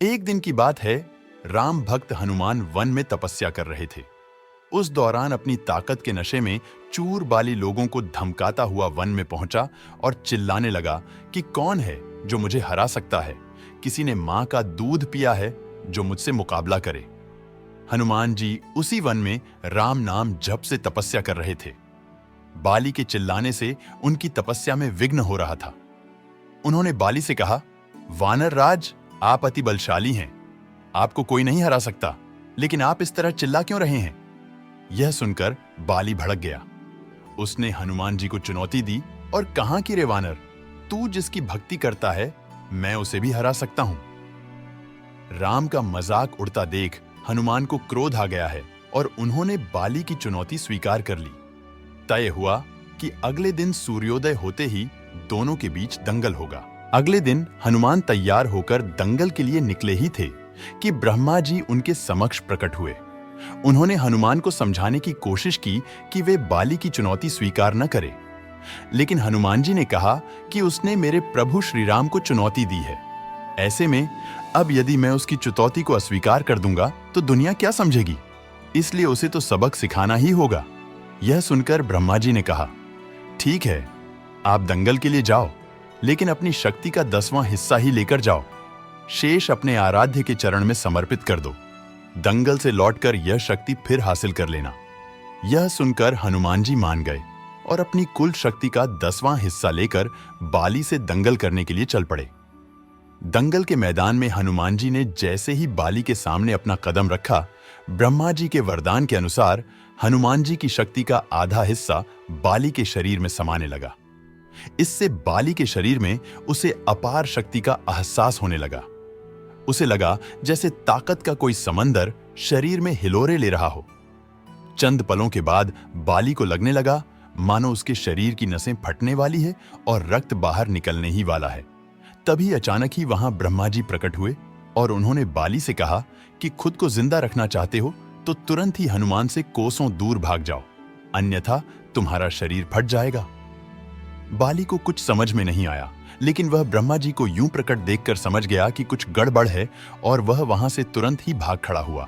एक दिन की बात है, राम भक्त हनुमान वन में तपस्या कर रहे थे। उस दौरान अपनी ताकत के नशे में चूर बाली लोगों को धमकाता हुआ वन में पहुंचा और चिल्लाने लगा कि कौन है जो मुझे हरा सकता है। किसी ने मां का दूध पिया है जो मुझसे मुकाबला करे। हनुमान जी उसी वन में राम नाम जप से तपस्या कर रहे थे। बाली के चिल्लाने से उनकी तपस्या में विघ्न हो रहा था। उन्होंने बाली से कहा, वानर राज, आप अति बलशाली हैं, आपको कोई नहीं हरा सकता, लेकिन आप इस तरह चिल्ला क्यों रहे हैं? यह सुनकर बाली भड़क गया। उसने हनुमान जी को चुनौती दी और कहा कि रे वानर, तू जिसकी भक्ति करता है, मैं उसे भी हरा सकता हूं। राम का मजाक उड़ता देख हनुमान को क्रोध आ गया है और उन्होंने बाली की चुनौती स्वीकार कर ली। तय हुआ कि अगले दिन सूर्योदय होते ही दोनों के बीच दंगल होगा। अगले दिन हनुमान तैयार होकर दंगल के लिए निकले ही थे कि ब्रह्मा जी उनके समक्ष प्रकट हुए। उन्होंने हनुमान को समझाने की कोशिश की कि वे बाली की चुनौती स्वीकार न करें, लेकिन हनुमान जी ने कहा कि उसने मेरे प्रभु श्री राम को चुनौती दी है। ऐसे में अब यदि मैं उसकी चुनौती को अस्वीकार कर दूंगा तो दुनिया क्या समझेगी, इसलिए उसे तो सबक सिखाना ही होगा। यह सुनकर ब्रह्मा जी ने कहा, ठीक है, आप दंगल के लिए जाओ, लेकिन अपनी शक्ति का 10वां हिस्सा ही लेकर जाओ। शेष अपने आराध्य के चरण में समर्पित कर दो। दंगल से लौटकर यह शक्ति फिर हासिल कर लेना। यह सुनकर हनुमान जी मान गए और अपनी कुल शक्ति का 10वां हिस्सा लेकर बाली से दंगल करने के लिए चल पड़े। दंगल के मैदान में हनुमान जी ने जैसे ही बाली के सामने अपना कदम रखा, ब्रह्मा जी के वरदान के अनुसार हनुमान जी की शक्ति का आधा हिस्सा बाली के शरीर में समाने लगा। इससे बाली के शरीर में उसे अपार शक्ति का एहसास होने लगा। उसे लगा जैसे ताकत का कोई समंदर शरीर में हिलोरे ले रहा हो। चंद पलों के बाद बाली को लगने लगा मानो उसके शरीर की नसें फटने वाली है और रक्त बाहर निकलने ही वाला है। तभी अचानक ही वहां ब्रह्मा जी प्रकट हुए और उन्होंने बाली से कहा कि खुद को जिंदा रखना चाहते हो तो तुरंत ही हनुमान से कोसों दूर भाग जाओ, अन्यथा तुम्हारा शरीर फट जाएगा। बाली को कुछ समझ में नहीं आया, लेकिन वह ब्रह्मा जी को यूं प्रकट देखकर समझ गया कि कुछ गड़बड़ है और वह वहां से तुरंत ही भाग खड़ा हुआ।